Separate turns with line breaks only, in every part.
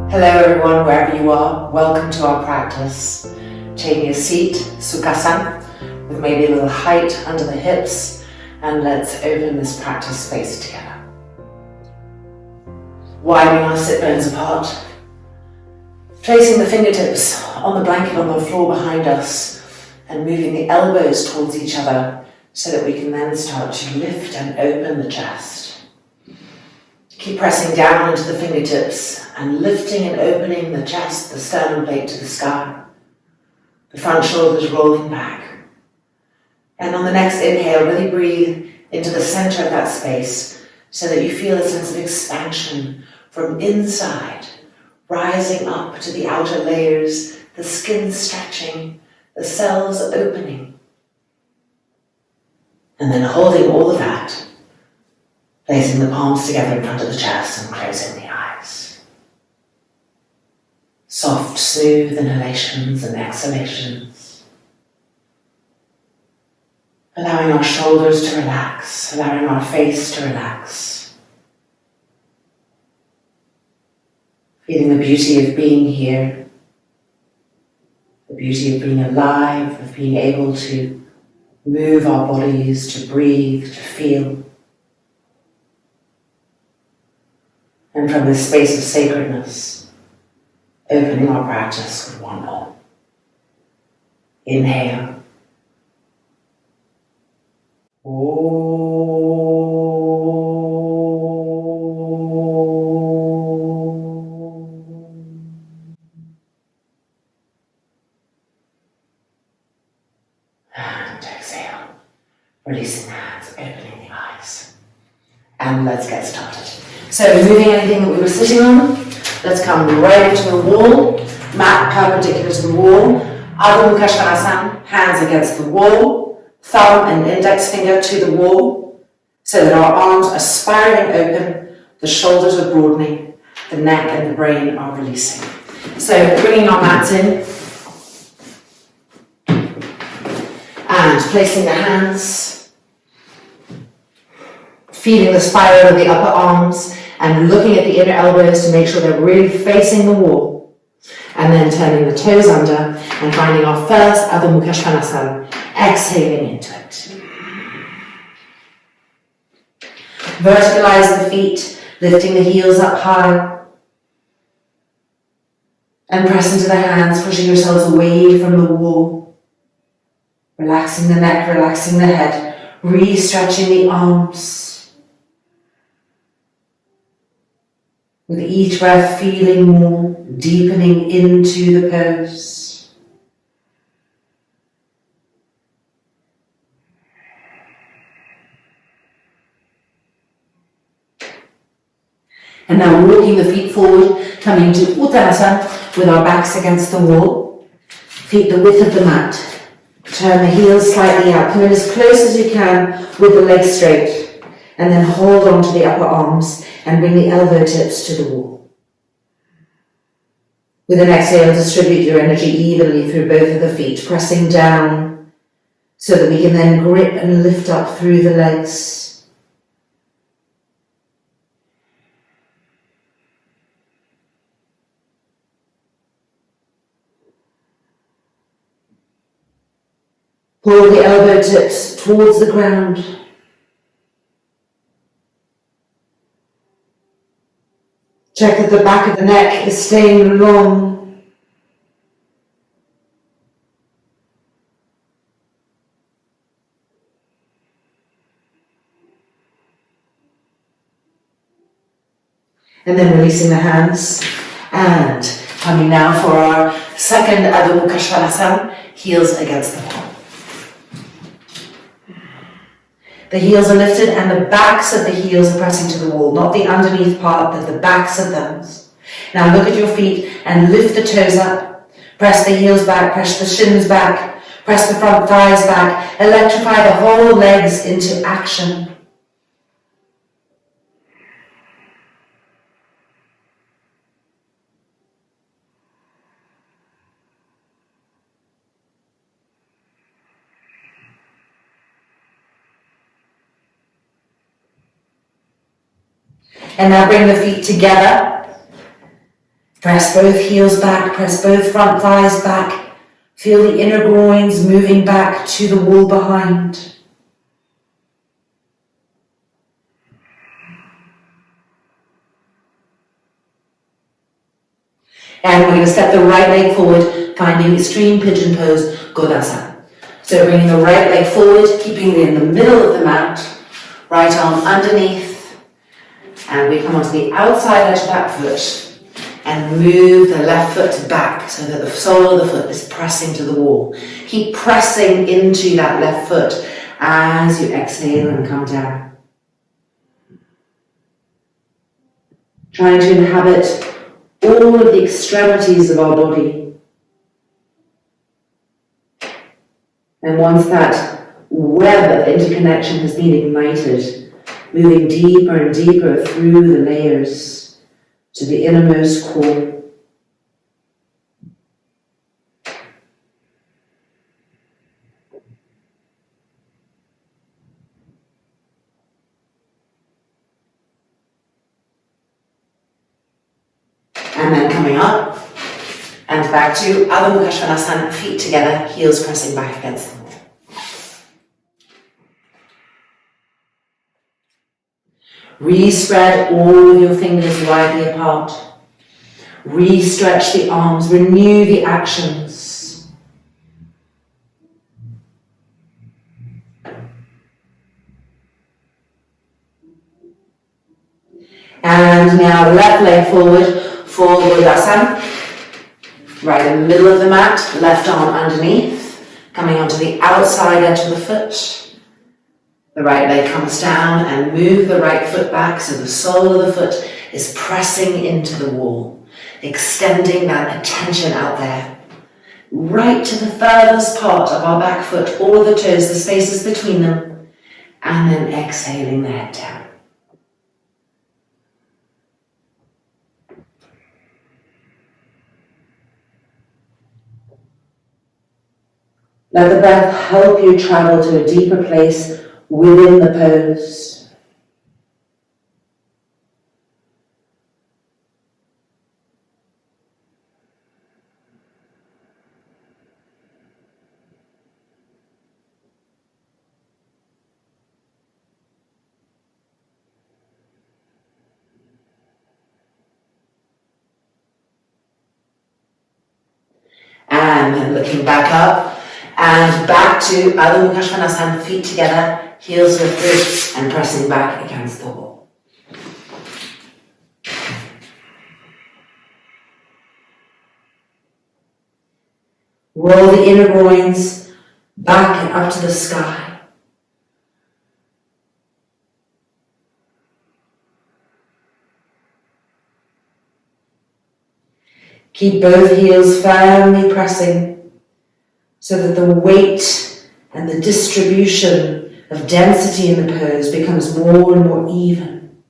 Hello everyone, wherever you are, welcome to our practice. Taking a seat, Sirsasana, with maybe a little height under the hips, and let's open this practice space together. Widening our sit bones apart, placing the fingertips on the blanket on the floor behind us, and moving the elbows towards each other so that we can then start to lift and open the chest. Keep pressing down into the fingertips and lifting and opening the chest, the sternum plate to the sky. The front shoulders rolling back. And on the next inhale, really breathe into the center of that space so that you feel a sense of expansion from inside, rising up to the outer layers, the skin stretching, the cells opening. And then holding all of that, placing the palms together in front of the chest and closing the eyes. Soft, smooth inhalations and exhalations. Allowing our shoulders to relax, allowing our face to relax. Feeling the beauty of being here, the beauty of being alive, of being able to move our bodies, to breathe, to feel. And from this space of sacredness, opening our practice with one Om. Inhale. And exhale. Releasing the hands, opening the eyes. And let's get started. So removing anything that we were sitting on, let's come right into the wall, mat perpendicular to the wall, Adho Mukha Svanasanas, hands against the wall, thumb and index finger to the wall, so that our arms are spiraling open, the shoulders are broadening, the neck and the brain are releasing. So bringing our mats in, and placing the hands, feeling the spiral of the upper arms, and looking at the inner elbows to make sure they're really facing the wall. And then turning the toes under and finding our first Adho Mukha Svanasanas, exhaling into it. Verticalize the feet, lifting the heels up high. And press into the hands, pushing yourselves away from the wall. Relaxing the neck, relaxing the head, re-stretching the arms. With each breath, feeling more, deepening into the pose. And now walking the feet forward, coming to Uttanasana with our backs against the wall. Feet the width of the mat. Turn the heels slightly out. Come in as close as you can with the legs straight. And then hold on to the upper arms and bring the elbow tips to the wall. With an exhale, distribute your energy evenly through both of the feet, pressing down so that we can then grip and lift up through the legs. Pull the elbow tips towards the ground. Check that the back of the neck is staying long. And then releasing the hands. And coming now for our second Adho Mukha Svanasanas, heels against the wall. The heels are lifted and the backs of the heels are pressing to the wall, not the underneath part, but the backs of them. Now look at your feet and lift the toes up. Press the heels back, press the shins back, press the front thighs back. Electrify the whole legs into action. And now bring the feet together Press both heels back, press both front thighs back. Feel the inner groins moving back to the wall behind. And we're going to step the right leg forward, finding extreme pigeon pose, Godasana. So bringing the right leg forward, keeping it in the middle of the mat, right arm underneath, and we come onto the outside edge of that foot and move the left foot back so that the sole of the foot is pressing to the wall. Keep pressing into that left foot as you exhale and come down. Trying to inhabit all of the extremities of our body. And once that web of interconnection has been ignited, moving deeper and deeper through the layers to the innermost core. And then coming up and back to Adho Mukha Svanasanas, feet together, heels pressing back against the wall. Re-spread all of your fingers widely apart. Re-stretch the arms, renew the actions. And now left leg forward for Godasana. Right in the middle of the mat, left arm underneath, coming onto the outside edge of the foot. The right leg comes down and move the right foot back so the sole of the foot is pressing into the wall, extending that attention out there. Right to the furthest part of our back foot, all of the toes, the spaces between them, and then exhaling the head down. Let the breath help you travel to a deeper place within the pose. And then looking back up, and back to Adho Mukha Svanasanas, feet together, heels lifted, and pressing back against the wall. Roll the inner groins back and up to the sky. Keep both heels firmly pressing so that the weight and the distribution of density in the pose becomes more and more even.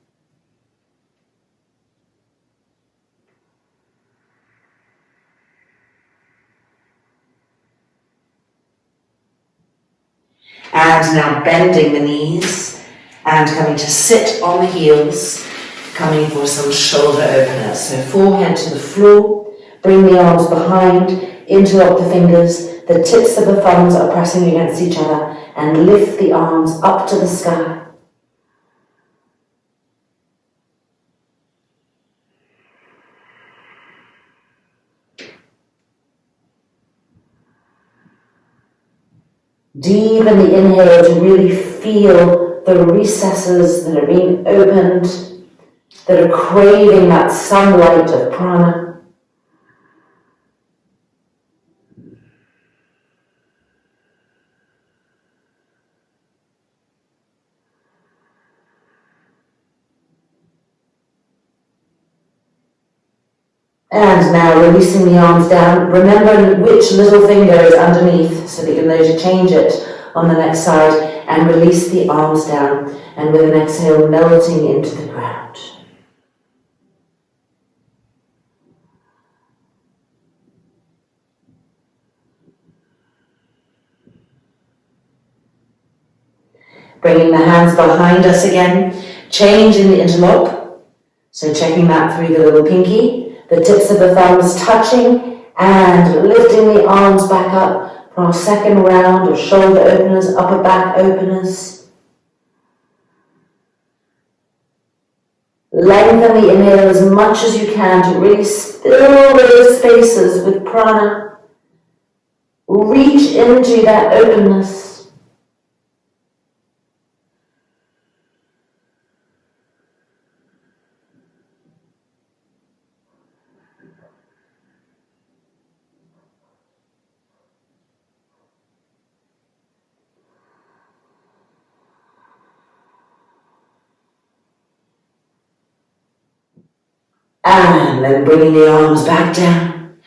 And now bending the knees and coming to sit on the heels, coming for some shoulder openers. So forehead to the floor, bring the arms behind, interlock the fingers, the tips of the thumbs are pressing against each other, and lift the arms up to the sky. Deepen the inhale to really feel the recesses that are being opened, that are craving that sunlight of prana. And now releasing the arms down, remembering which little finger is underneath so that you'll know to change it on the next side, and release the arms down, and with an exhale melting into the ground. Bringing the hands behind us again, change in the interlock, so checking that through the little pinky. The tips of the thumbs touching and lifting the arms back up for our second round of shoulder openers, upper back openers. Lengthen the inhale as much as you can to really fill those spaces with prana. Reach into that openness. And then bringing the arms back down,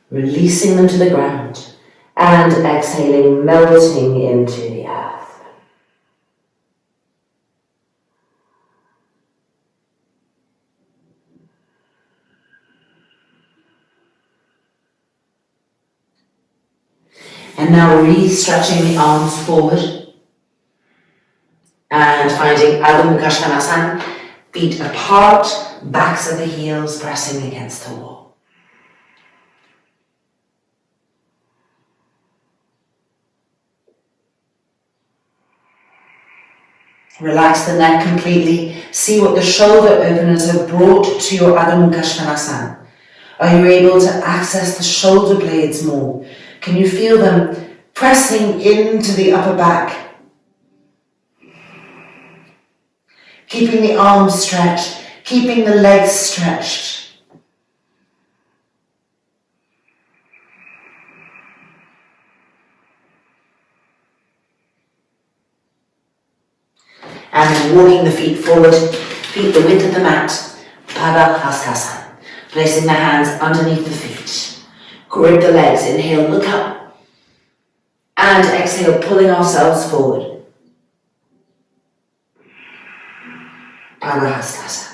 releasing them to the ground, and exhaling, melting into the earth. And now re-stretching the arms forward, and finding Adho Mukha Svanasanas, feet apart, backs of the heels pressing against the wall. Relax the neck completely. See what the shoulder openers have brought to your Adho Mukha Svanasanas. Are you able to access the shoulder blades more? Can you feel them pressing into the upper back? Keeping the arms stretched, keeping the legs stretched. And then walking the feet forward, feet the width of the mat, Handstands. Placing the hands underneath the feet. Grip the legs, inhale, look up. And exhale, pulling ourselves forward. Handstands.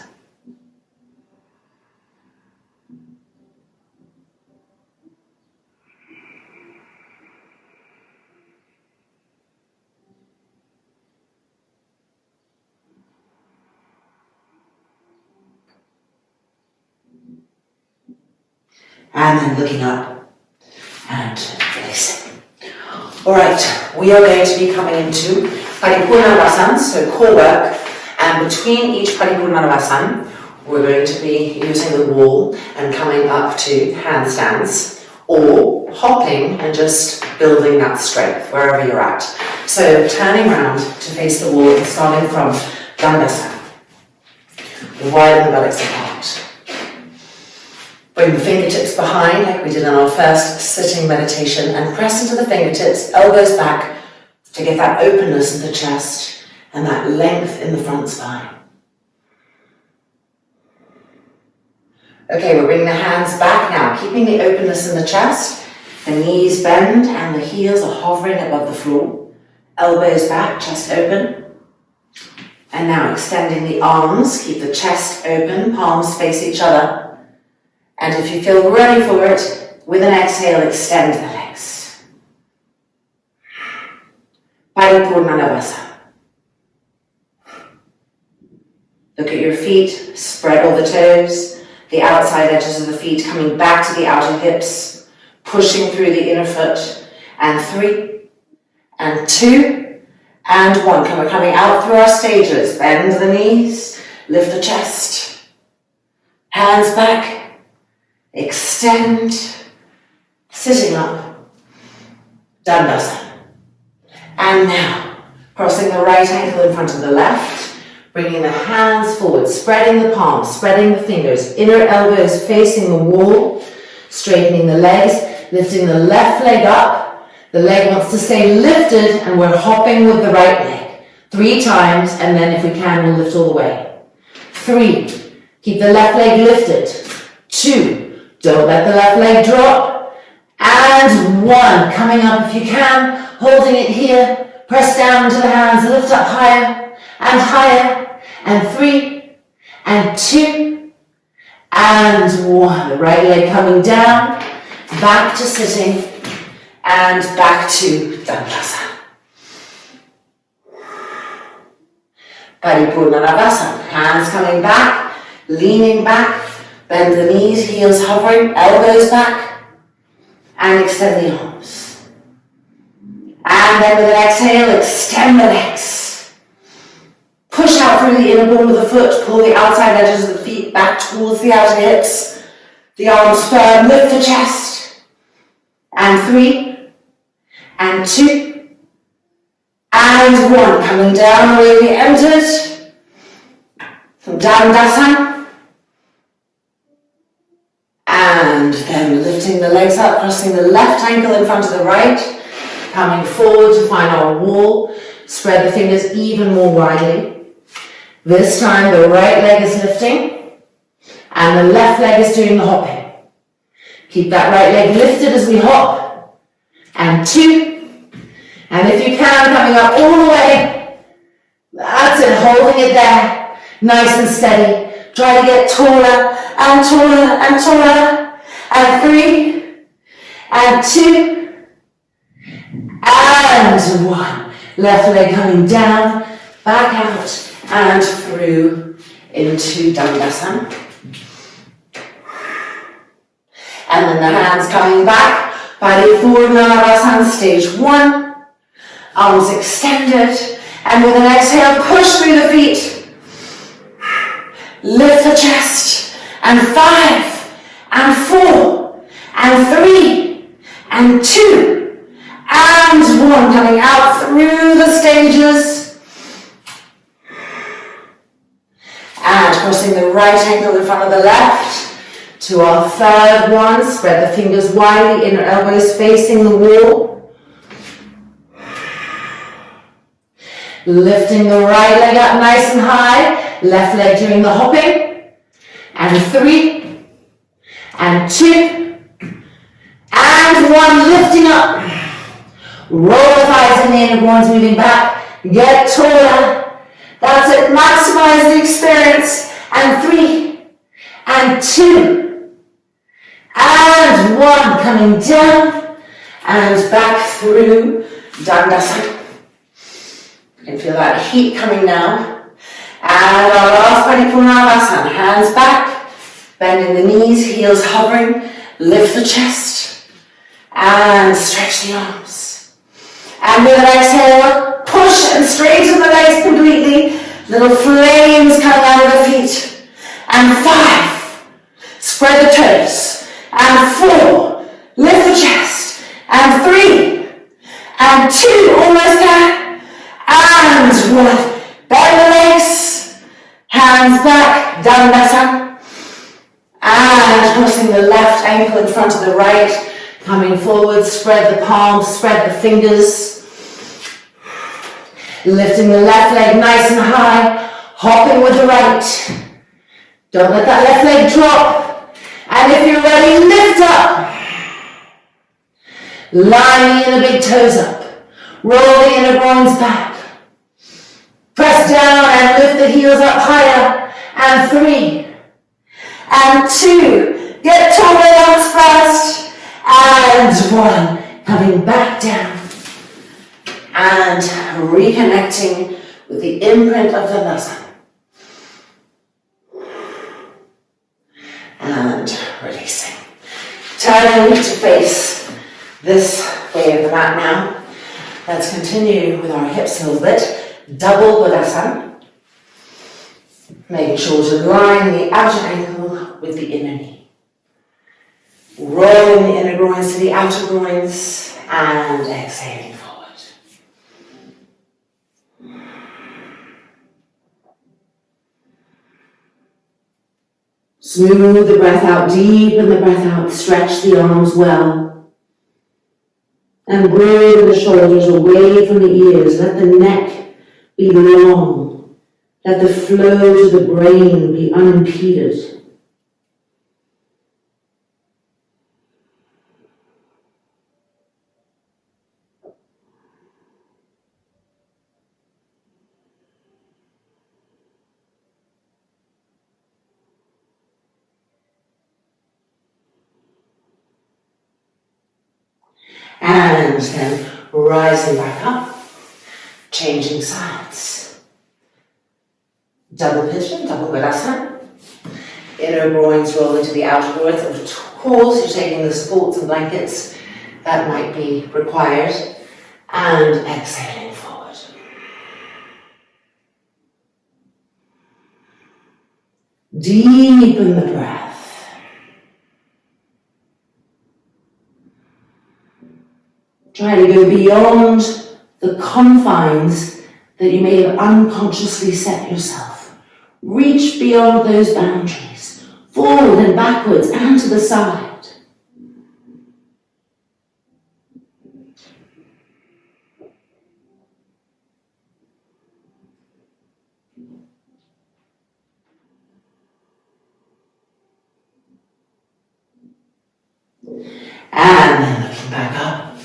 And then looking up and releasing. Alright, we are going to be coming into Paripurna Navasana, so core work, and between each Paripurna Navasana, we're going to be using the wall and coming up to handstands, or hopping and just building that strength wherever you're at. So turning around to face the wall and starting from Dandasana. Widen the buttocks apart. Bring the fingertips behind like we did in our first sitting meditation and press into the fingertips, elbows back to get that openness in the chest and that length in the front spine. Okay, we're bringing the hands back now, keeping the openness in the chest. The knees bend and the heels are hovering above the floor. Elbows back, chest open. And now extending the arms, keep the chest open, palms face each other. And if you feel ready for it, with an exhale, extend the legs. Paripurna Navasana. Look at your feet, spread all the toes, the outside edges of the feet coming back to the outer hips, pushing through the inner foot. And 3, and 2, and 1. We're coming out through our stages. Bend the knees, lift the chest, hands back. Extend, sitting up, Dandasana. And now, crossing the right ankle in front of the left, bringing the hands forward, spreading the palms, spreading the fingers, inner elbows facing the wall, straightening the legs, lifting the left leg up. The leg wants to stay lifted and we're hopping with the right leg. 3 times, and then if we can, we'll lift all the way. 3, keep the left leg lifted. 2, don't let the left leg drop. And 1, coming up if you can, holding it here, press down into the hands, lift up higher and higher. And 3, and 2, and 1. The right leg coming down, back to sitting, and back to Dandasana. Paripurna Navasana, hands coming back, leaning back, Bend the knees, heels hovering, elbows back, and extend the arms. And then with an exhale, extend the legs. Push out through the inner ball of the foot, pull the outside edges of the feet back towards the outer hips. The arms firm, lift the chest. And 3, and 2, and 1. Coming down the way we entered. Dhanurasana. And then lifting the legs up, crossing the left ankle in front of the right. Coming forward to find our wall. Spread the fingers even more widely. This time the right leg is lifting and the left leg is doing the hopping. Keep that right leg lifted as we hop. And 2. And if you can, coming up all the way. That's it, holding it there. Nice and steady. Try to get taller and taller and taller. And 3. And 2. And 1. Left leg coming down, back out, and through into Dhanurasana. And then the hands coming back, Paripurna Navasana, stage 1. Arms extended, and with an exhale, push through the feet. Lift the chest, and 5, and 4, and 3, and 2, and 1. Coming out through the stages. And crossing the right ankle in front of the left. To our third one, spread the fingers widely, inner elbows facing the wall. Lifting the right leg up nice and high, left leg doing the hopping. And 3, and 2, and 1, lifting up. Roll the thighs in the inner groins, moving back, get taller. That's it, maximize the experience. And 3, and 2, and 1, coming down and back through Dhanurasana. You can feel that heat coming now. And our last Paripurna Navasana, hands back, bending the knees, heels hovering, lift the chest, and stretch the arms. And with an exhale, push and straighten the legs completely, little flames coming out of the feet. And 5, spread the toes. And 4, lift the chest. And 3, and 2, almost there. And 1, bend the legs, hands back, Dhanurasana. And crossing the left ankle in front of the right, coming forward, spread the palms, spread the fingers. Lifting the left leg nice and high, hopping with the right. Don't let that left leg drop. And if you're ready, lift up. Line the inner big toes up. Roll the inner groins back. Press down and lift the heels up higher. And 3, and 2. Get taller arms first. And 1. Coming back down. And reconnecting with the imprint of the Navasana. And releasing. Turning to face this way of the mat now. Let's continue with our hips a little bit. Double Buddhasana. Making sure to line the outer ankle with the inner knee. Rolling the inner groins to the outer groins and exhaling forward. Smooth the breath out, deepen the breath out, stretch the arms well. And bring the shoulders away from the ears. Let the neck be long. Let the flow to the brain be unimpeded. And then rising back up, changing sides. Double pigeon, double Buddhasana. Inner groins roll into the outer groins. Of course, you're taking the supports and blankets that might be required. And exhaling forward. Deepen the breath. Try to go beyond the confines that you may have unconsciously set yourself. Reach beyond those boundaries, forward and backwards and to the side. And then looking back up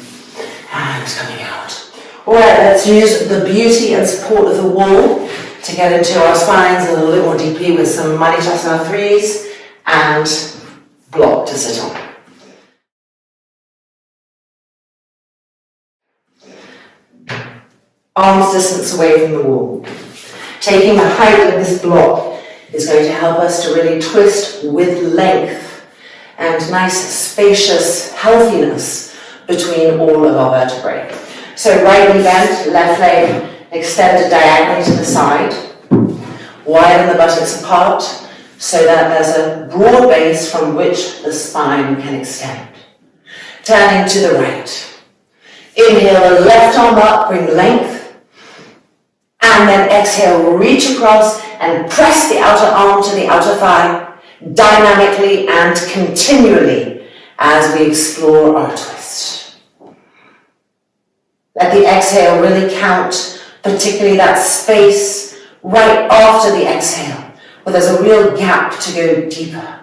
and coming out. Alright, let's use the beauty and support of the wall to get into our spines a little bit more deeply with some Manichasana 3s and block to sit on. Arms distance away from the wall. Taking the height of this block is going to help us to really twist with length and nice spacious healthiness between all of our vertebrae. So right knee bent, left leg extended diagonally to the side, widen the buttocks apart so that there's a broad base from which the spine can extend. Turning to the right. Inhale the left arm up, bring length, and then exhale, reach across and press the outer arm to the outer thigh, dynamically and continually as we explore our twist. Let the exhale really count, particularly that space right after the exhale, where there's a real gap to go deeper.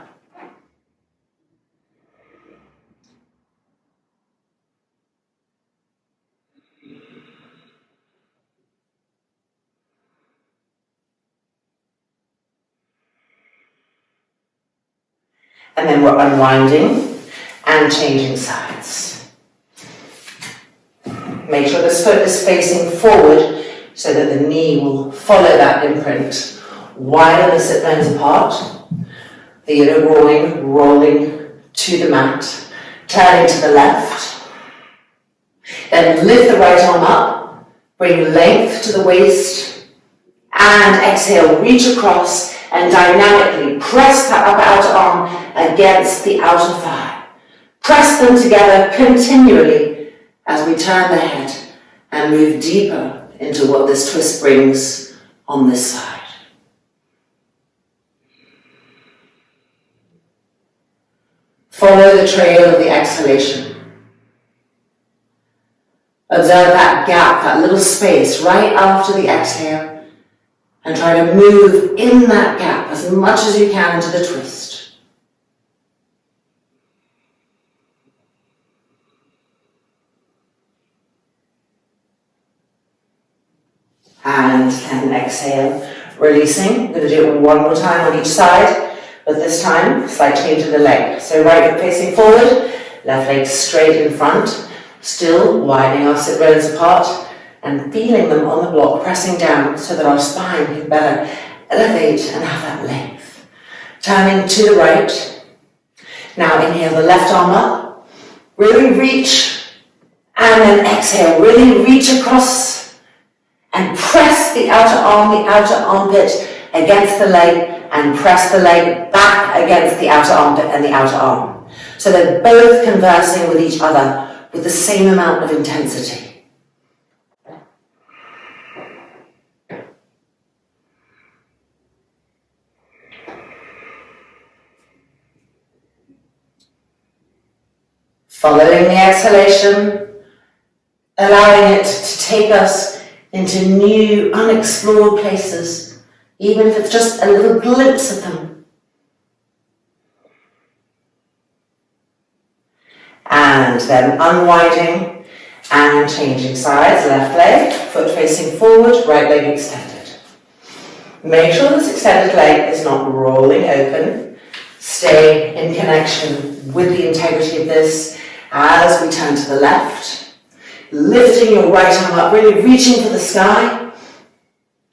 And then we're unwinding and changing sides. Make sure this foot is facing forward so that the knee will follow that imprint. Widen the sit bones apart, the inner groin rolling to the mat, turning to the left. Then lift the right arm up, bring length to the waist, and exhale, reach across and dynamically press that upper outer arm against the outer thigh. Press them together continually as we turn the head and move deeper into what this twist brings on this side. Follow the trail of the exhalation. Observe that gap, that little space right after the exhale, and try to move in that gap as much as you can into the twist. And then exhale, releasing. I'm going to do it one more time on each side, but this time, slight change of the leg. So right foot facing forward, left leg straight in front, still widening our sit bones apart, and feeling them on the block, pressing down so that our spine can better elevate and have that length. Turning to the right. Now inhale the left arm up, really reach, and then exhale, really reach across and press the outer arm, the outer armpit against the leg, and press the leg back against the outer armpit and the outer arm. So they're both conversing with each other with the same amount of intensity. Following the exhalation, allowing it to take us into new, unexplored places, even if it's just a little glimpse of them. And then unwinding and changing sides, left leg, foot facing forward, right leg extended. Make sure this extended leg is not rolling open. Stay in connection with the integrity of this as we turn to the left, lifting your right arm up, really reaching for the sky,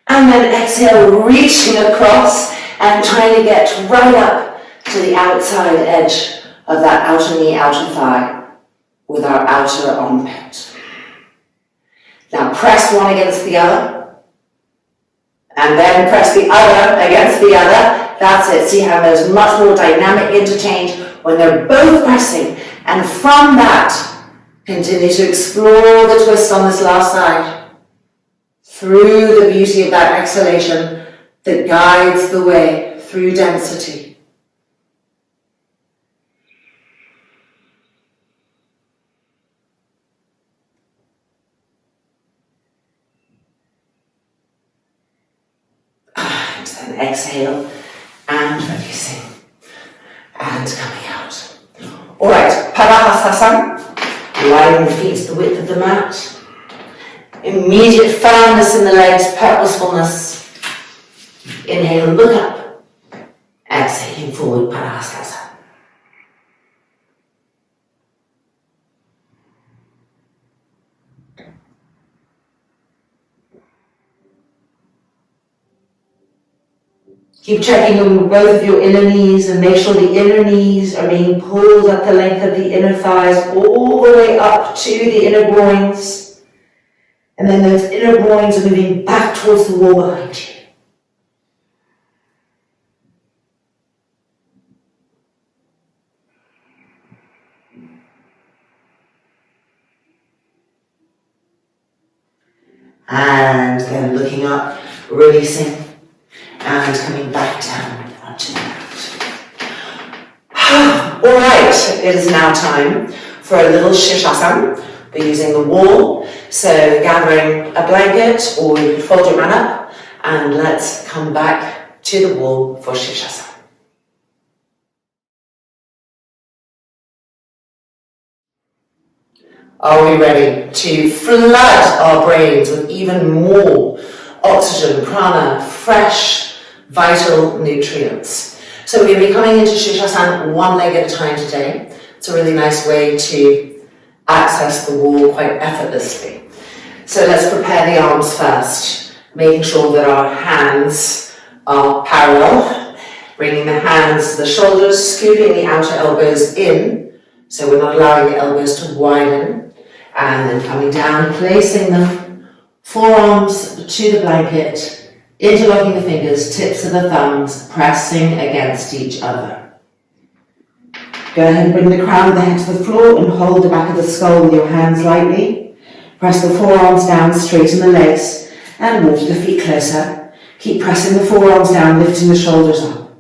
and then exhale, reaching across and trying to get right up to the outside edge of that outer knee, outer thigh with our outer armpit. Now press one against the other, and then press the other against the other. That's it. See how there's much more dynamic interchange when they're both pressing. And from that, continue to explore the twist on this last side through the beauty of that exhalation that guides the way through density. And then exhale and releasing and coming out. Alright, Paripurna. Widen the feet to the width of the mat. Immediate firmness in the legs, purposefulness. Inhale, look up. Exhaling forward, Paripurna. Keep checking on both of your inner knees and make sure the inner knees are being pulled up the length of the inner thighs all the way up to the inner groins. And then those inner groins are moving back towards the wall behind you. And then looking up, releasing. And coming back down onto the mat. Alright, it is now time for a little Sirsasana. We're using the wall, so gathering a blanket or you could fold your mat up, and let's come back to the wall for Sirsasana. Are we ready to flood our brains with even more oxygen, prana, fresh, vital nutrients? So we're going to be coming into Sirsasana one leg at a time today. It's a really nice way to access the wall quite effortlessly. So let's prepare the arms first, making sure that our hands are parallel, bringing the hands to the shoulders, scooping the outer elbows in, so we're not allowing the elbows to widen, and then coming down, placing them, forearms to the blanket, interlocking the fingers, tips of the thumbs, pressing against each other. Go ahead and bring the crown of the head to the floor and hold the back of the skull with your hands lightly. Press the forearms down, straighten the legs, and walk the feet closer. Keep pressing the forearms down, lifting the shoulders up.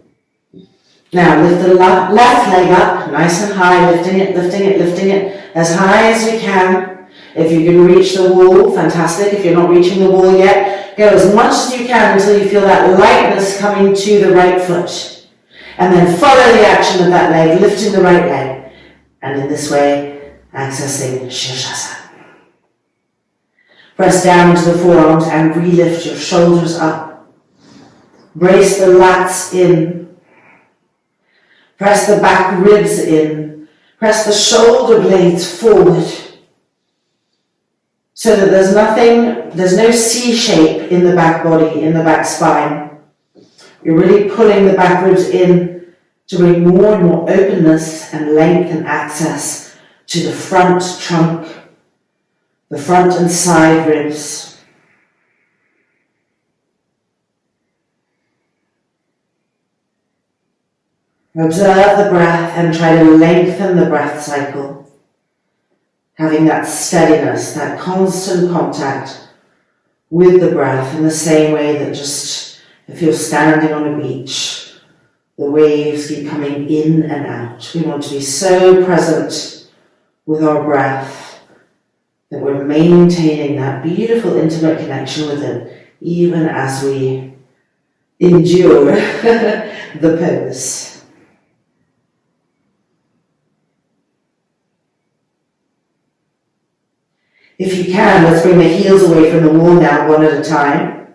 Now lift the left leg up, nice and high, lifting it as high as you can. If you can reach the wall, fantastic. If you're not reaching the wall yet, go as much as you can until you feel that lightness coming to the right foot. And then follow the action of that leg, lifting the right leg. And in this way, accessing Sirsasana. Press down into the forearms and re-lift your shoulders up. Brace the lats in. Press the back ribs in. Press the shoulder blades forward. So that there's no C shape in the back body, in the back spine. You're really pulling the back ribs in to bring more and more openness and length and access to the front trunk, the front and side ribs. Observe the breath and try to lengthen the breath cycle. Having that steadiness, that constant contact with the breath in the same way that just if you're standing on a beach, the waves keep coming in and out. We want to be so present with our breath that we're maintaining that beautiful intimate connection with it, even as we endure the pose. If you can, let's bring the heels away from the wall now, one at a time.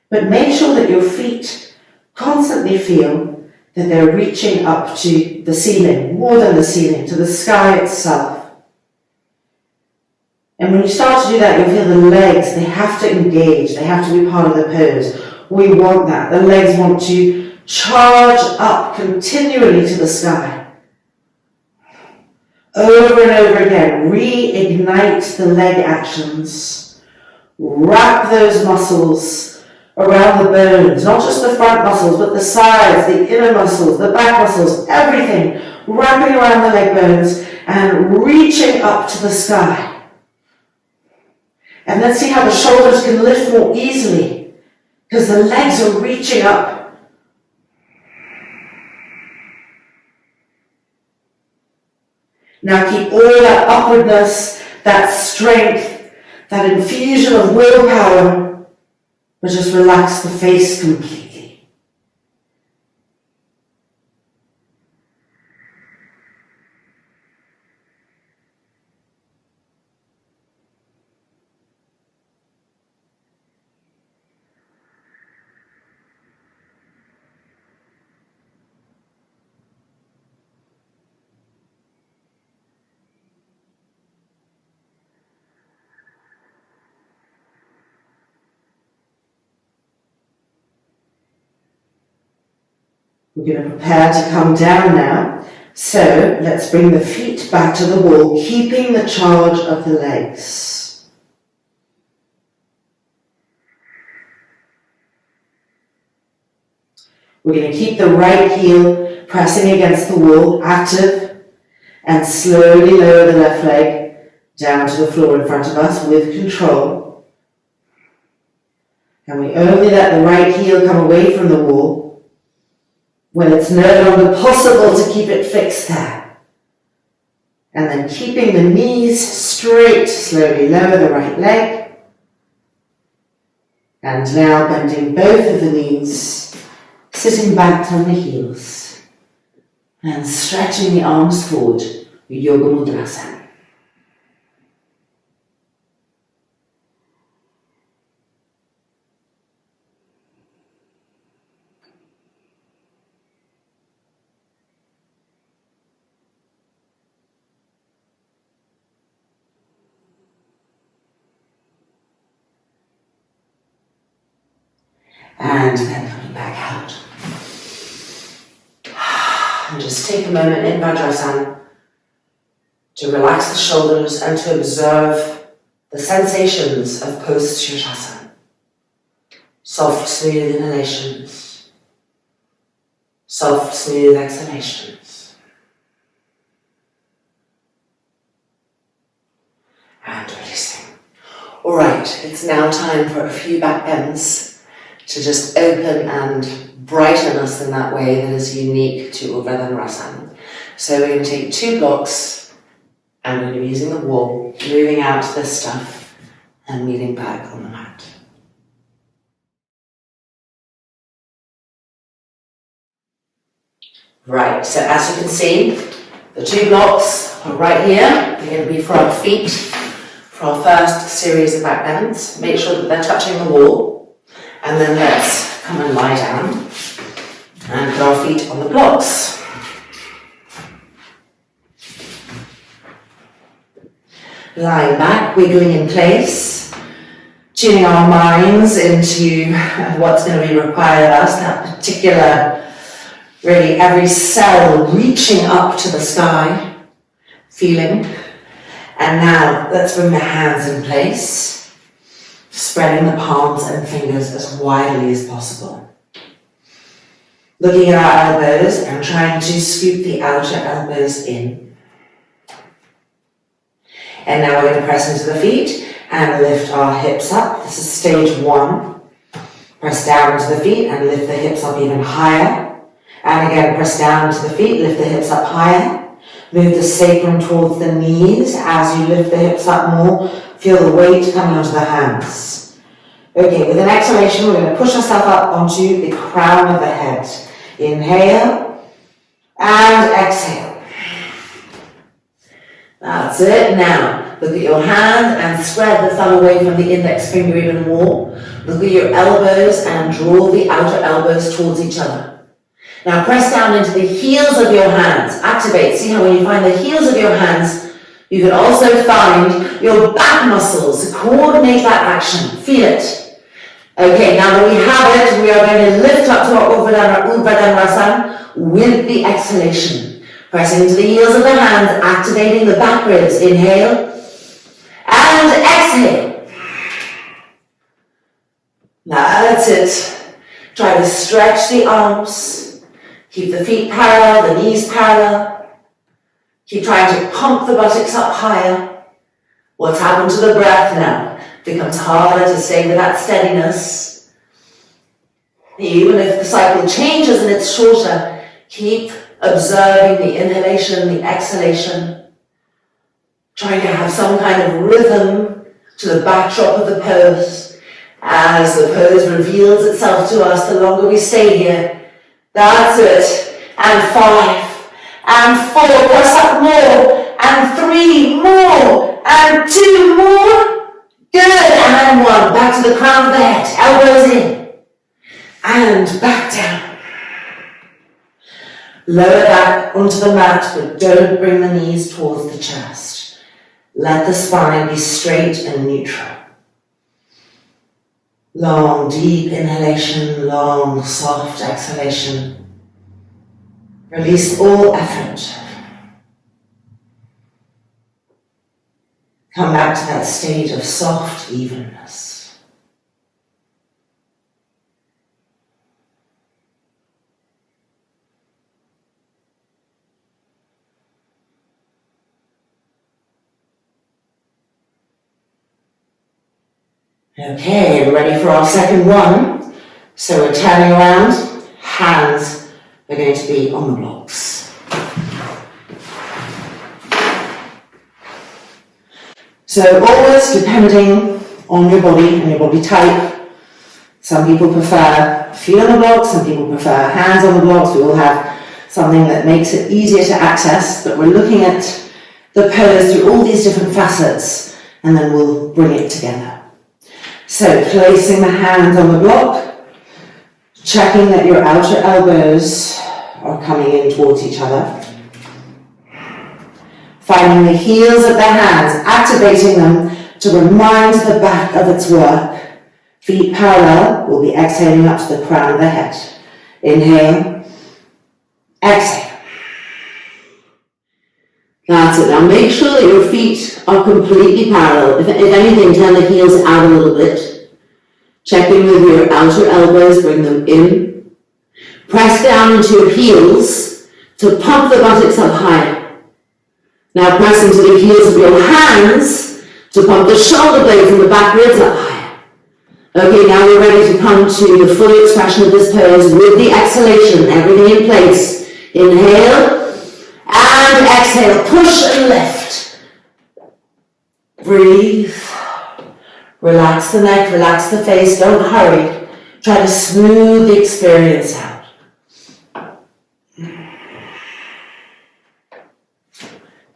But make sure that your feet constantly feel that they're reaching up to the ceiling, more than the ceiling, to the sky itself. And when you start to do that, you'll feel the legs, they have to engage, they have to be part of the pose. we want that. The legs want to charge up continually to the sky. Over and over again, reignite the leg actions. Wrap those muscles around the bones, not just the front muscles, but the sides, the inner muscles, the back muscles, everything, wrapping around the leg bones and reaching up to the sky. And then see how the shoulders can lift more easily because the legs are reaching up. Now keep all that upwardness, that strength, that infusion of willpower, but just relax the face completely. We're going to prepare to come down now. So let's bring the feet back to the wall, keeping the charge of the legs. We're going to keep the right heel pressing against the wall, active, and slowly lower the left leg down to the floor in front of us with control. And we only let the right heel come away from the wall when it's no longer possible to keep it fixed there. And then keeping the knees straight, slowly lower the right leg. And now bending both of the knees, sitting back on the heels, and stretching the arms forward, Yoga Mudrasana. And then coming back out. And just take a moment in Vajrasana to relax the shoulders and to observe the sensations of post-Sirsasana. Soft, smooth inhalations. Soft, smooth exhalations. And releasing. Alright, it's now time for a few back bends to just open and brighten us in that way that is unique to Urdhva Dhanurasana. So we're going to take 2 blocks and we're going to be using the wall, moving out this stuff and meeting back on the mat. Right, so as you can see, the 2 blocks are right here. They're going to be for our feet, for our first series of back bends. Make sure that they're touching the wall. And then let's come and lie down and put our feet on the blocks. Lying back, wiggling in place, tuning our minds into what's going to be required of us, that particular, really every cell reaching up to the sky, feeling. And now let's bring the hands in place. Spreading the palms and fingers as widely as possible. Looking at our elbows and trying to scoop the outer elbows in. And now we're going to press into the feet and lift our hips up. This is stage 1. Press down into the feet and lift the hips up even higher. And again, press down into the feet, lift the hips up higher. Move the sacrum towards the knees as you lift the hips up more. Feel the weight coming onto the hands. Okay, with an exhalation, we're going to push ourselves up onto the crown of the head. Inhale and exhale. That's it. Now, look at your hand and spread the thumb away from the index finger even more. Look at your elbows and draw the outer elbows towards each other. Now press down into the heels of your hands. Activate. See how when you find the heels of your hands, you can also find your back muscles. Coordinate that action. Feel it. Okay, now that we have it, we are going to lift up to our Urdhva Dhanurasana with the exhalation. Pressing into the heels of the hands, activating the back ribs. Inhale and exhale. That's it. Try to stretch the arms. Keep the feet parallel, the knees parallel. Keep trying to pump the buttocks up higher. What's happened to the breath now? Becomes harder to stay with that steadiness. Even if the cycle changes and it's shorter, keep observing the inhalation, the exhalation. Trying to have some kind of rhythm to the backdrop of the pose. As the pose reveals itself to us, the longer we stay here. That's it. And 5, and 4, press up more, and 3 more, and 2 more. Good, and 1, back to the crown of the head, elbows in, and back down. Lower back onto the mat, but don't bring the knees towards the chest. Let the spine be straight and neutral. Long, deep inhalation, long, soft exhalation. Release all effort. Come back to that state of soft evenness. Okay, we're ready for our second one. So we're turning around, hands are going to be on the blocks. So always depending on your body and your body type. Some people prefer feet on the blocks, some people prefer hands on the blocks. We all have something that makes it easier to access, but we're looking at the pose through all these different facets, and then we'll bring it together. So placing the hands on the block, checking that your outer elbows are coming in towards each other. Finding the heels of the hands, activating them to remind the back of its work. Feet parallel, we'll be exhaling up to the crown of the head. Inhale, exhale. That's it. Now make sure that your feet are completely parallel. If anything, turn the heels out a little bit. Check in with your outer elbows, bring them in. Press down into your heels to pump the buttocks up higher. Now press into the heels of your hands to pump the shoulder blades and the back ribs up higher. Okay, now we're ready to come to the full expression of this pose with the exhalation, everything in place. Inhale and exhale, push and lift. Breathe. Relax the neck, relax the face, don't hurry. Try to smooth the experience out.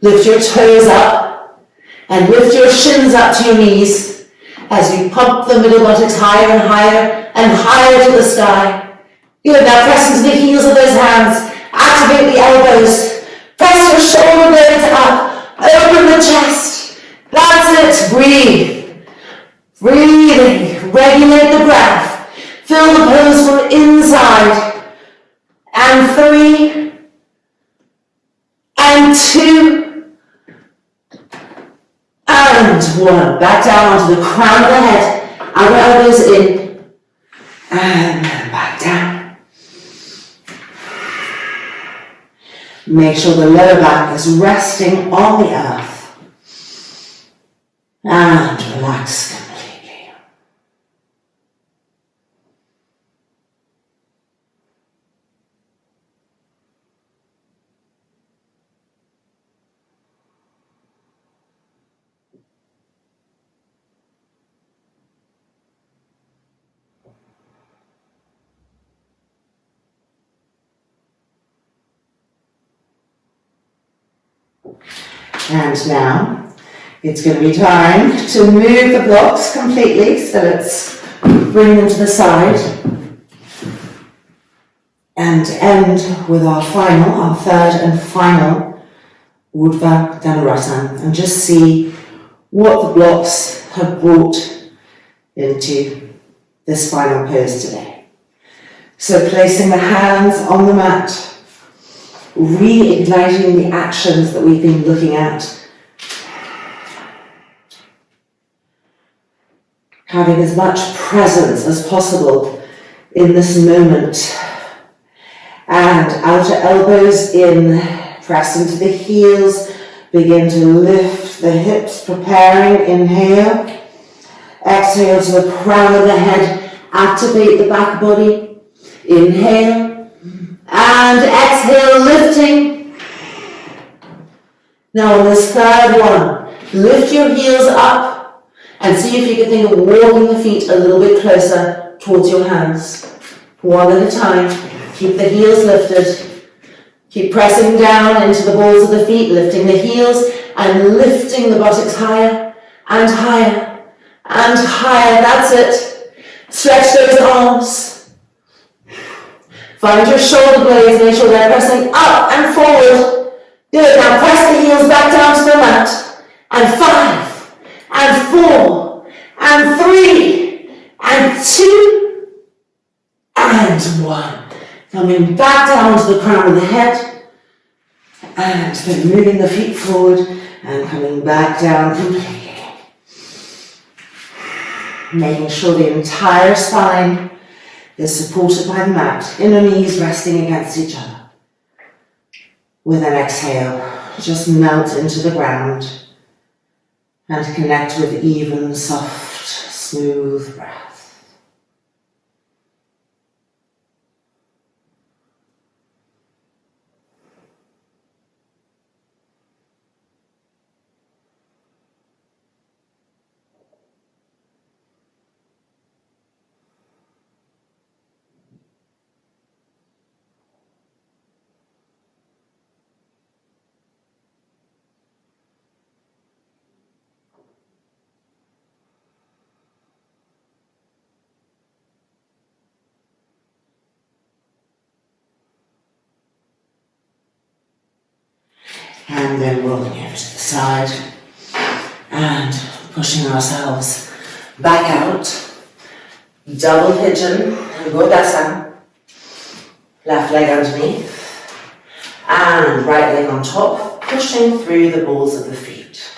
Lift your toes up and lift your shins up to your knees as you pump the middle buttocks higher and higher to the sky. Good, now press into the heels of those hands, activate the elbows, press your shoulder blades up, open the chest. That's it, breathe. Breathing, regulate the breath, fill the pose from inside. And 3, and 2, and 1. Back down onto the crown of the head, outer elbows in, and back down. Make sure the lower back is resting on the earth. And relax completely. And now it's going to be time to move the blocks completely. So let's bring them to the side and end with our third and final Urdhva Dhanurasana, and just see what the blocks have brought into this final pose today. So placing the hands on the mat, reigniting the actions that we've been looking at. Having as much presence as possible in this moment. And outer elbows in, press into the heels, begin to lift the hips, preparing, inhale. Exhale to the crown of the head, activate the back body. Inhale, and exhale, lifting. Now on this third one, lift your heels up and see if you can think of walking the feet a little bit closer towards your hands. One at a time. Keep the heels lifted. Keep pressing down into the balls of the feet, lifting the heels and lifting the buttocks higher and higher and higher. That's it. Stretch those arms. Find your shoulder blades, make sure they're pressing up and forward. Good, now press the heels back down to the mat. And 5, and 4, and 3, and 2, and 1. Coming back down to the crown of the head. And then moving the feet forward and coming back down completely. Making sure the entire spine is supported by the mat, inner knees resting against each other. With an exhale, just melt into the ground and connect with even, soft, smooth breath. And then rolling over to the side and pushing ourselves back out. Double pigeon and Godasana. Left leg underneath and right leg on top, pushing through the balls of the feet.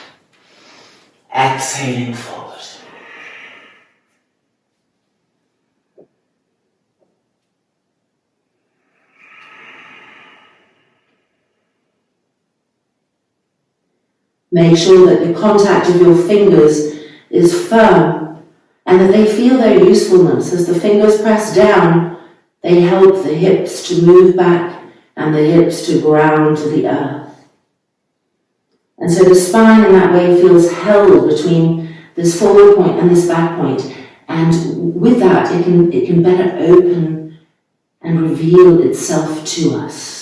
Exhaling forward. Make sure that the contact of your fingers is firm and that they feel their usefulness. As the fingers press down, they help the hips to move back and the hips to ground to the earth. And so the spine in that way feels held between this forward point and this back point. And with that, it can better open and reveal itself to us.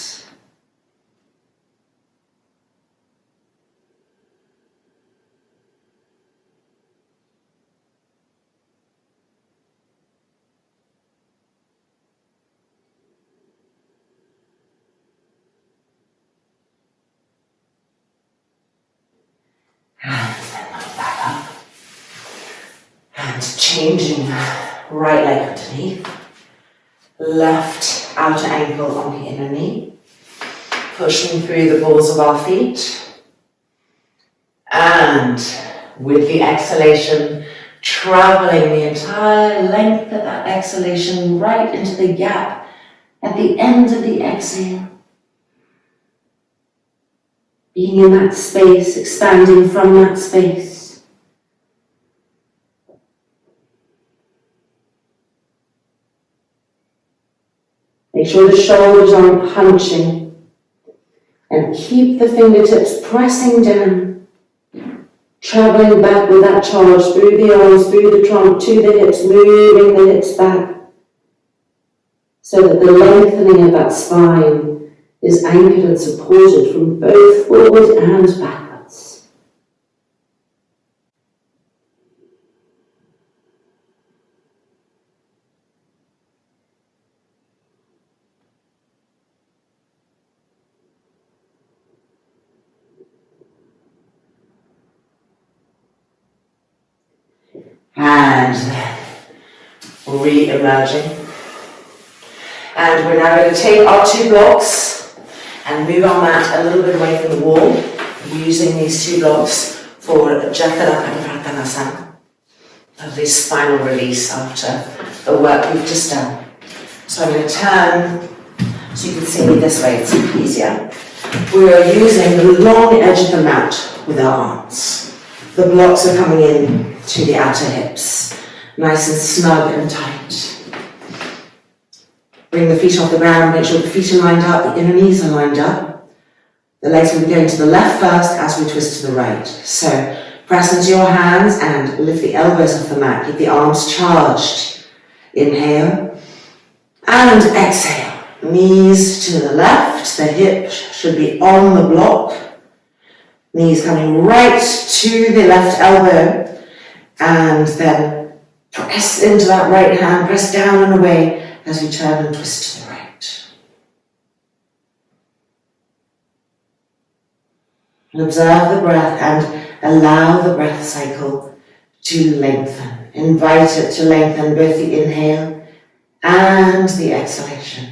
And then coming back up. And changing right leg underneath. Left outer ankle on the inner knee. Pushing through the balls of our feet. And with the exhalation, traveling the entire length of that exhalation right into the gap at the end of the exhale. Being in that space, expanding from that space. Make sure the shoulders aren't hunching. And keep the fingertips pressing down. Traveling back with that charge through the arms, through the trunk, to the hips, moving the hips back. So that the lengthening of that spine is anchored and supported from both forward and backwards. And then re-emerging. And we're now going to take our 2 blocks and move our mat a little bit away from the wall, using these 2 blocks for Urdhva Dhanurasana, lovely spinal release after the work we've just done. So I'm going to turn so you can see me this way, it's easier. We are using the long edge of the mat with our arms. The blocks are coming in to the outer hips, nice and snug and tight. Bring the feet off the ground, make sure the feet are lined up, the inner knees are lined up. The legs will be going to the left first as we twist to the right. So press into your hands and lift the elbows off the mat. Keep the arms charged. Inhale and exhale. Knees to the left, the hip should be on the block. Knees coming right to the left elbow, and then press into that right hand, press down and away as we turn and twist to the right. And observe the breath and allow the breath cycle to lengthen. Invite it to lengthen both the inhale and the exhalation.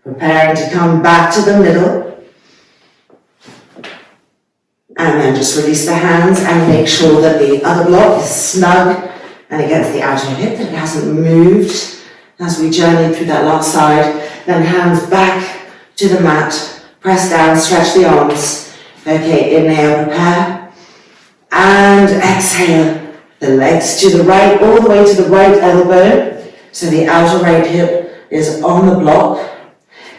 Preparing to come back to the middle. And then just release the hands and make sure that the other block is snug and against the outer hip, that it hasn't moved as we journey through that last side. Then hands back to the mat, press down, stretch the arms. Okay, inhale, prepare. And exhale, the legs to the right, all the way to the right elbow. So the outer right hip is on the block.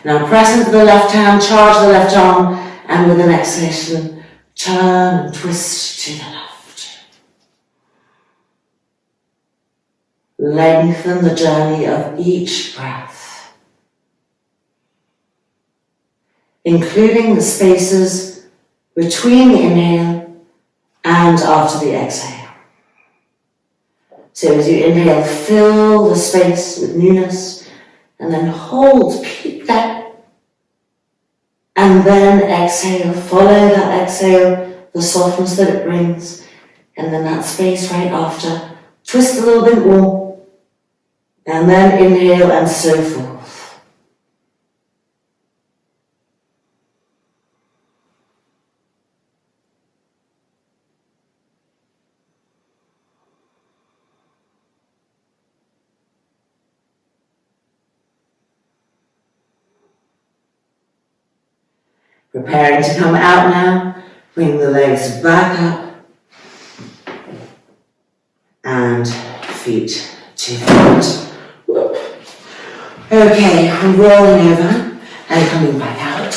Now press into the left hand, charge the left arm, and with an exhalation, turn and twist to the left. Lengthen the journey of each breath, including the spaces between the inhale and after the exhale. So as you inhale, fill the space with newness, and then hold, keep that. And then exhale, follow that exhale, the softness that it brings, and then that space right after. Twist a little bit more, and then inhale and so forth. Preparing to come out now, bring the legs back up and feet to the front. Okay, rolling over and coming back out.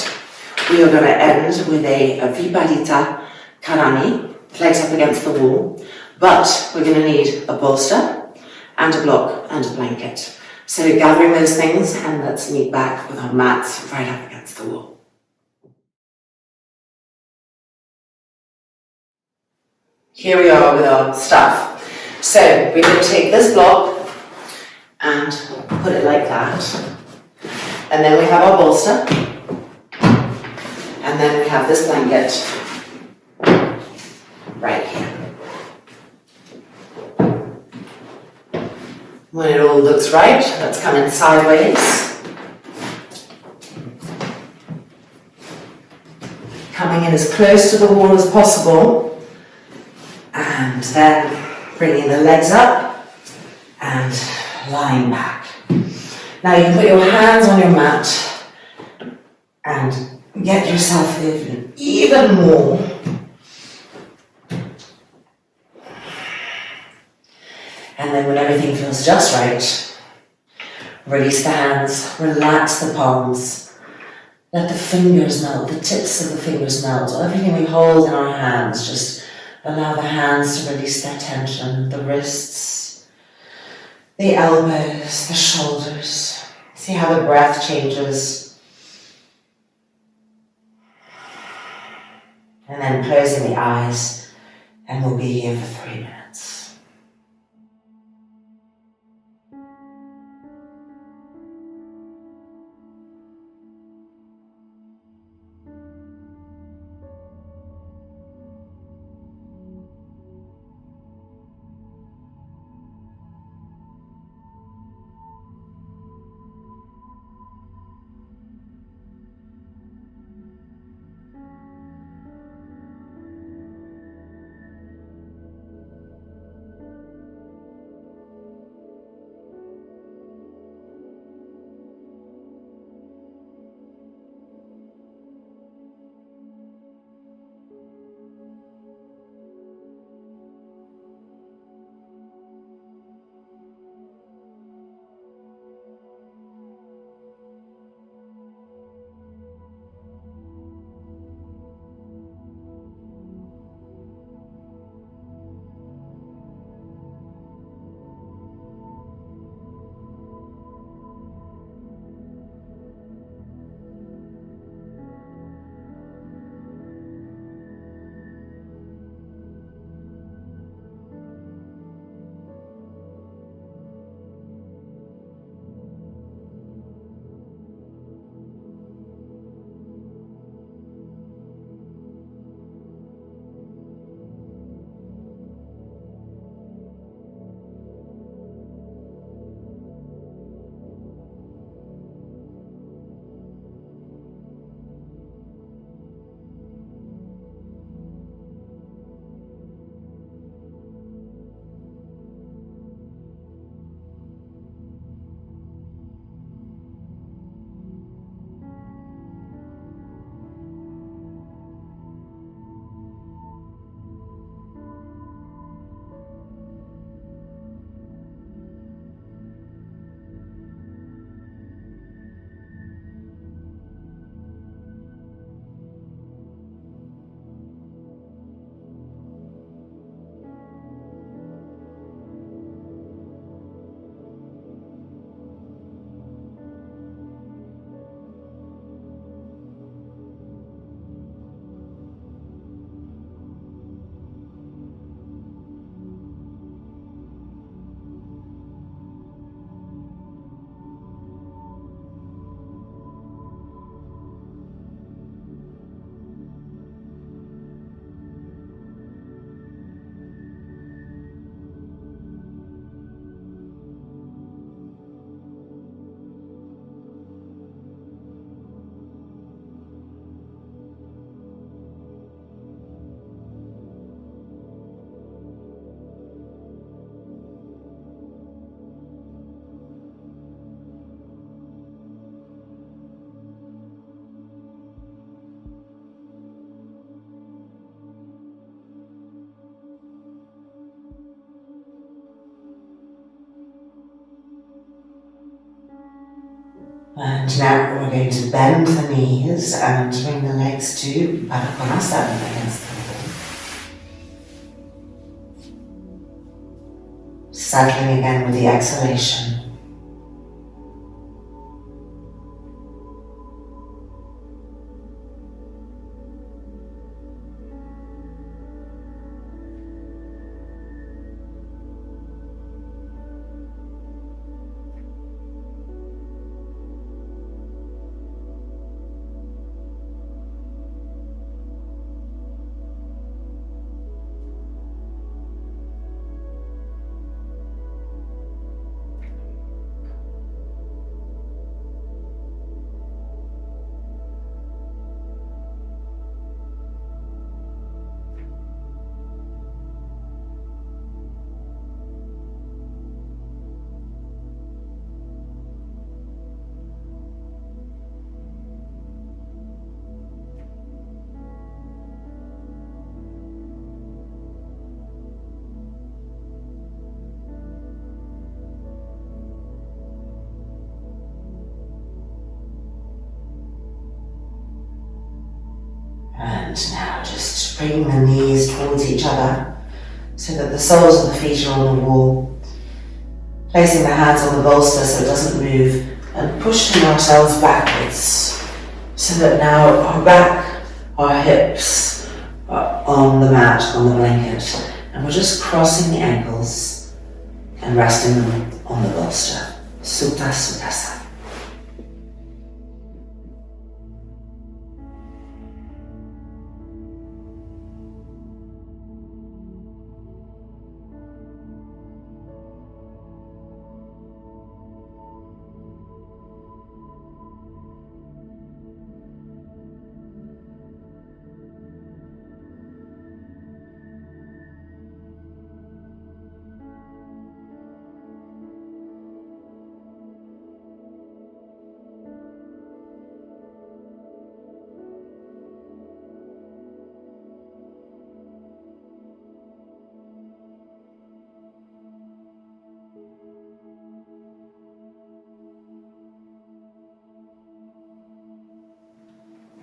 We are going to end with a Viparita Karani, legs up against the wall, but we're going to need a bolster and a block and a blanket. So gathering those things, and let's meet back with our mats right up against the wall. Here we are with our stuff. So we're going to take this block and put it like that. And then we have our bolster. And then we have this blanket right here. When it all looks right, let's come in sideways. Coming in as close to the wall as possible. And then bringing the legs up and lying back. Now you can put your hands on your mat and get yourself even more. And then when everything feels just right, release the hands, relax the palms, let the fingers melt, the tips of the fingers melt, everything we hold in our hands, just allow the hands to release their tension, the wrists, the elbows, the shoulders. See how the breath changes. And then closing the eyes, and we'll be here for 3 minutes. And now we're going to bend the knees and bring the legs to Paripurna Navasana against the wall. Settling again with the exhalation. And now just bring the knees towards each other so that the soles of the feet are on the wall. Placing the hands on the bolster so it doesn't move, and pushing ourselves backwards so that now our back, our hips, on the mat, on the blanket, and we're just crossing the ankles and resting them on the bolster. Sirsasana.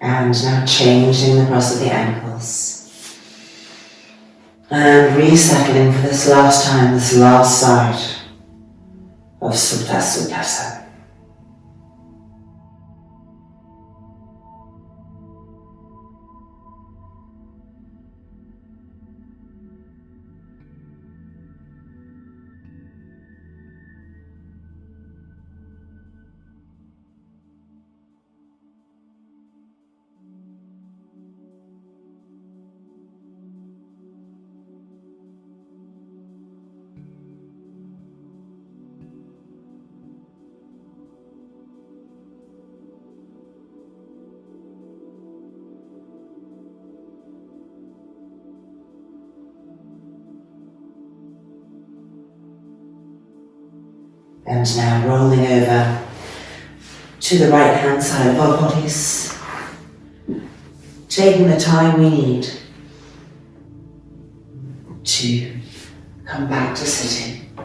And now changing the cross of the ankles. And resettling for this last time, this last side of Sirsasana. And now rolling over to the right hand side of our bodies, taking the time we need to come back to sitting,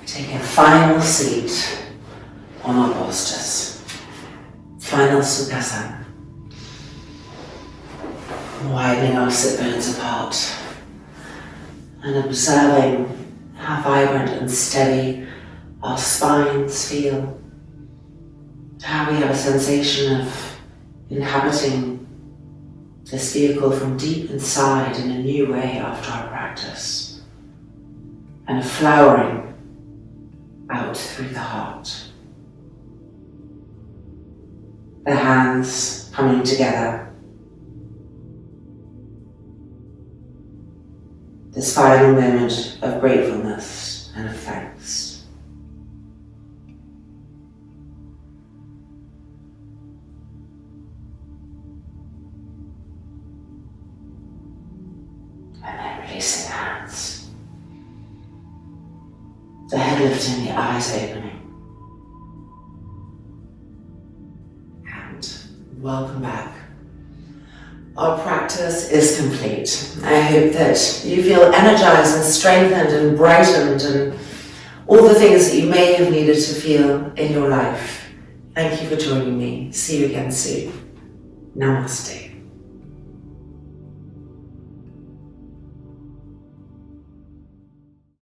taking a final seat on our bolsters, final Sirsasana, widening our sit bones apart and observing how vibrant and steady our spines feel, how we have a sensation of inhabiting this vehicle from deep inside in a new way after our practice, and a flowering out through the heart. The hands coming together. This final moment of gratefulness and of thanks. And then releasing the hands. The head lifting, the eyes opening. And welcome back. Our practice is complete. I hope that you feel energized and strengthened and brightened and all the things that you may have needed to feel in your life. Thank you for joining me. See you again soon. Namaste.